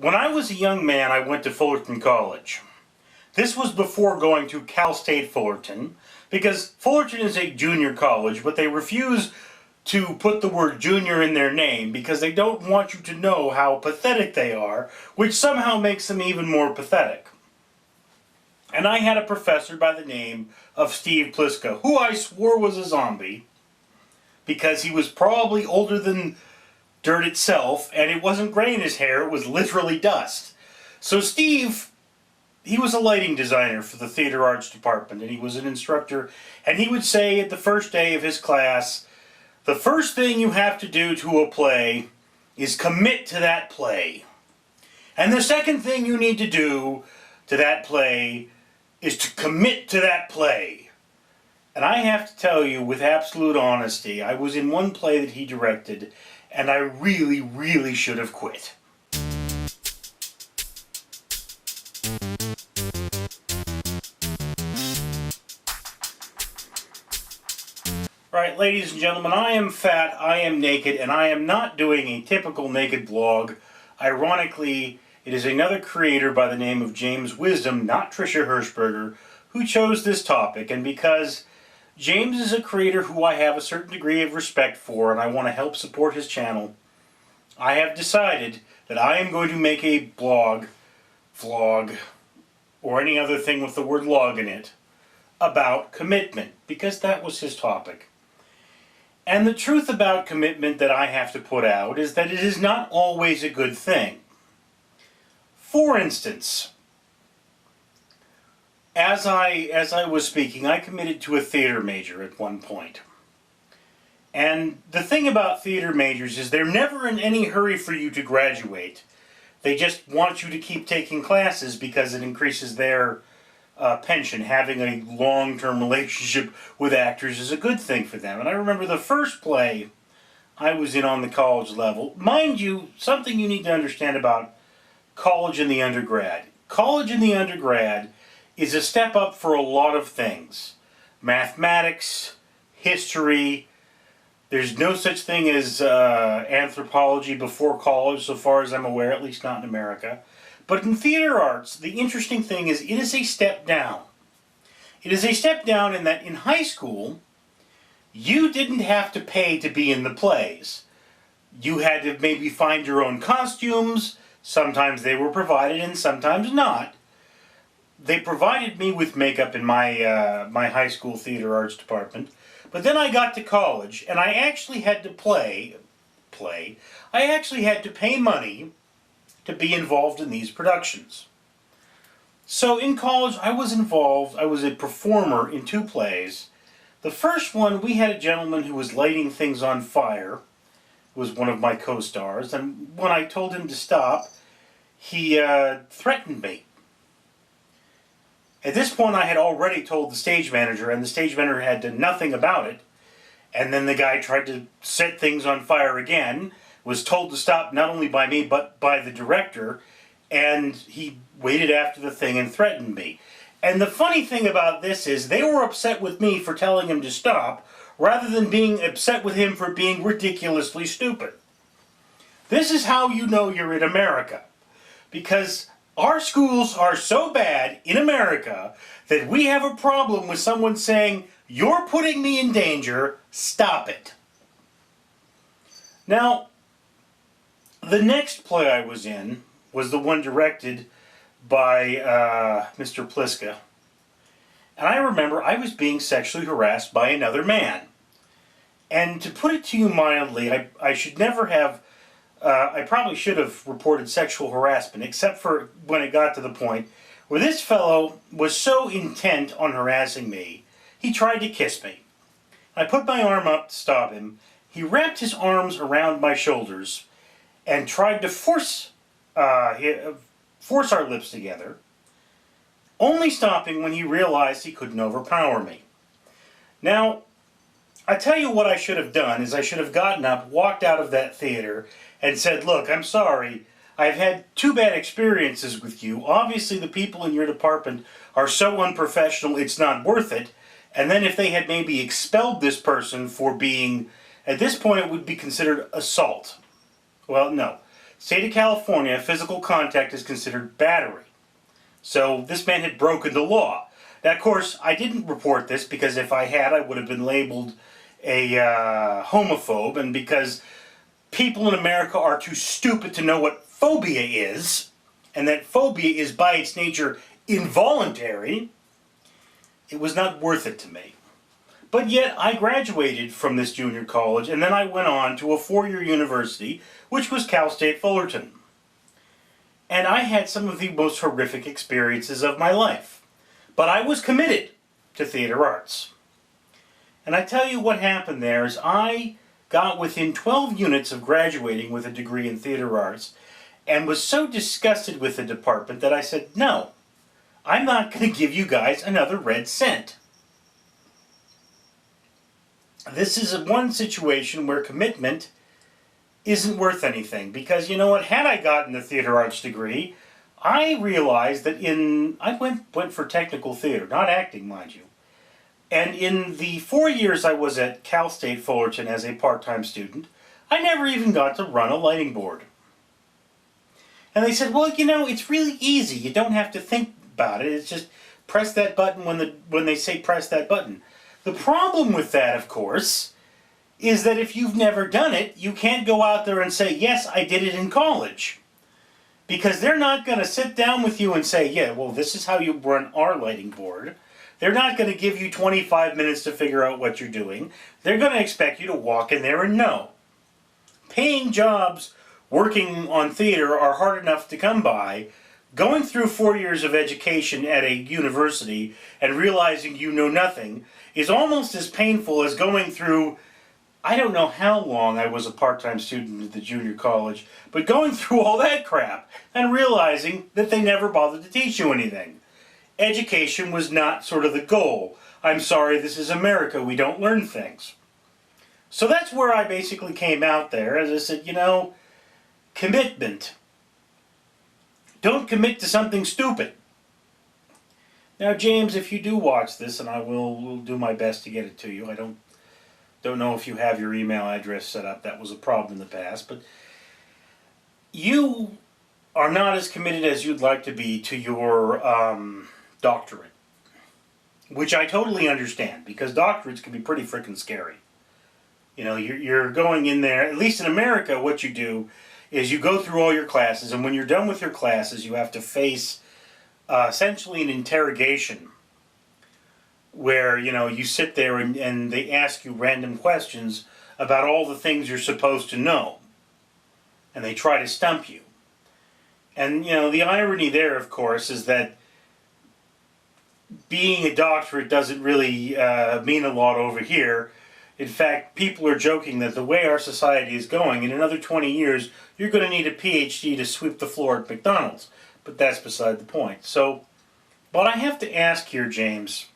When I was a young man, I went to Fullerton College. This was before going to Cal State Fullerton, because Fullerton is a junior college, but they refuse to put the word junior in their name because they don't want you to know how pathetic they are, which somehow makes them even more pathetic. And I had a professor by the name of Steve Pliska, who I swore was a zombie, because he was probably older than dirt itself, and it wasn't gray in his hair, it was literally dust. So Steve, he was a lighting designer for the theater arts department, and he was an instructor, and he would say at the first day of his class, the first thing you have to do to a play is commit to that play. And the second thing you need to do to that play is to commit to that play. And I have to tell you with absolute honesty, I was in one play that he directed, and I really, really should have quit. Right, ladies and gentlemen, I am fat, I am naked, and I am not doing a typical naked vlog. Ironically, it is another creator by the name of ThatJaymsWisdom, not Trisha Hirschberger, who chose this topic. And because James is a creator who I have a certain degree of respect for, and I want to help support his channel, I have decided that I am going to make a vlog, or any other thing with the word log in it, about commitment, because that was his topic. And the truth about commitment that I have to put out is that it is not always a good thing. For instance, as I was speaking, I committed to a theater major at one point. And the thing about theater majors is they're never in any hurry for you to graduate. They just want you to keep taking classes because it increases their pension. Having a long-term relationship with actors is a good thing for them. And I remember the first play I was in on the college level. Mind you, something you need to understand about college and the undergrad. College and the undergrad is a step up for a lot of things. Mathematics, history. There's no such thing as anthropology before college, so far as I'm aware, at least not in America. But in theater arts, the interesting thing is it is a step down. It is a step down in that in high school, you didn't have to pay to be in the plays. You had to maybe find your own costumes. Sometimes they were provided and sometimes not. They provided me with makeup in my my high school theater arts department. But then I got to college and I actually had to I actually had to pay money to be involved in these productions. So in college I was involved, I was a performer in 2 plays. The first one, we had a gentleman who was lighting things on fire, was one of my co-stars, and when I told him to stop, he threatened me. At this point I had already told the stage manager, and the stage manager had done nothing about it, and then the guy tried to set things on fire again, was told to stop not only by me but by the director, and he waited after the thing and threatened me. And the funny thing about this is they were upset with me for telling him to stop rather than being upset with him for being ridiculously stupid. This is how you know you're in America, because our schools are so bad in America that we have a problem with someone saying, "You're putting me in danger, stop it." Now, the next play I was in was the one directed by Mr. Pliska. And I remember I was being sexually harassed by another man. And to put it to you mildly, I should never have, I probably should have reported sexual harassment, except for when it got to the point where this fellow was so intent on harassing me, he tried to kiss me. I put my arm up to stop him. He wrapped his arms around my shoulders and tried to force our lips together, only stopping when he realized he couldn't overpower me. Now, I tell you what I should have done is I should have gotten up, walked out of that theater, and said, "Look, I'm sorry. I've had 2 bad experiences with you. Obviously the people in your department are so unprofessional it's not worth it." And then if they had maybe expelled this person for being, at this point it would be considered assault. Well, no. State of California, physical contact is considered battery. So this man had broken the law. Now, of course, I didn't report this because if I had, I would have been labeled a homophobe, and because people in America are too stupid to know what phobia is, and that phobia is by its nature involuntary, it was not worth it to me. But yet, I graduated from this junior college, and then I went on to a 4-year university, which was Cal State Fullerton. And I had some of the most horrific experiences of my life. But I was committed to theater arts. And I tell you what happened there is I got within 12 units of graduating with a degree in theater arts and was so disgusted with the department that I said, no, I'm not going to give you guys another red cent. This is one situation where commitment isn't worth anything, because you know what, had I gotten the theater arts degree, I realized that I went for technical theater, not acting, mind you. And in the 4 years I was at Cal State Fullerton as a part-time student, I never even got to run a lighting board. And they said, well, you know, it's really easy. You don't have to think about it. It's just press that button when they say press that button. The problem with that, of course, is that if you've never done it, you can't go out there and say, yes, I did it in college. Because they're not going to sit down with you and say, yeah, well, this is how you run our lighting board. They're not going to give you 25 minutes to figure out what you're doing. They're going to expect you to walk in there and know. Paying jobs working on theater are hard enough to come by. Going through 4 years of education at a university and realizing you know nothing is almost as painful as going through, I don't know how long I was a part-time student at the junior college, but going through all that crap and realizing that they never bothered to teach you anything. Education was not sort of the goal. I'm sorry, this is America, we don't learn things. So that's where I basically came out there, as I said, you know, commitment. Don't commit to something stupid. Now, James, if you do watch this, and I will do my best to get it to you, I don't know if you have your email address set up. That was a problem in the past, but you are not as committed as you'd like to be to your doctorate, which I totally understand, because doctorates can be pretty freaking scary. You know, you're going in there, at least in America, what you do is you go through all your classes, and when you're done with your classes, you have to face essentially an interrogation where, you know, you sit there and they ask you random questions about all the things you're supposed to know. And they try to stump you. And, you know, the irony there, of course, is that being a doctorate doesn't really mean a lot over here. In fact, people are joking that the way our society is going, in another 20 years, you're going to need a PhD to sweep the floor at McDonald's. But that's beside the point. So, but I have to ask here, James,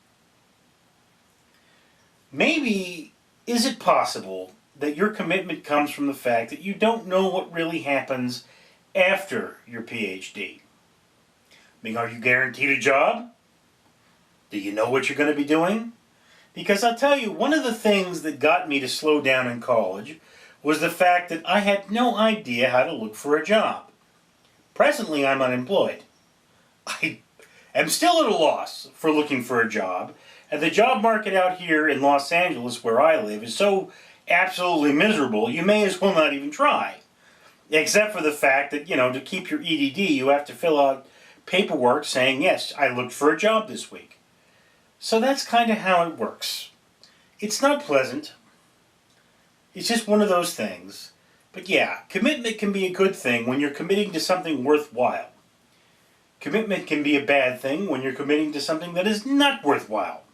maybe, is it possible that your commitment comes from the fact that you don't know what really happens after your PhD? I mean, are you guaranteed a job? Do you know what you're going to be doing? Because I'll tell you, one of the things that got me to slow down in college was the fact that I had no idea how to look for a job. Presently, I'm unemployed. I am still at a loss for looking for a job, and the job market out here in Los Angeles, where I live, is so absolutely miserable, you may as well not even try. Except for the fact that, you know, to keep your EDD, you have to fill out paperwork saying, yes, I looked for a job this week. So that's kind of how it works. It's not pleasant. It's just one of those things. But yeah, commitment can be a good thing when you're committing to something worthwhile. Commitment can be a bad thing when you're committing to something that is not worthwhile.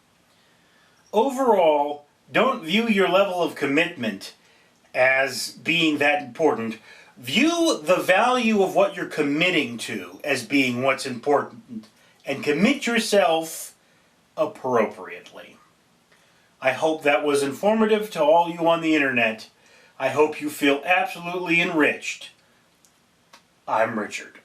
Overall, don't view your level of commitment as being that important. View the value of what you're committing to as being what's important, and commit yourself appropriately. I hope that was informative to all you on the internet. I hope you feel absolutely enriched. I'm Richard.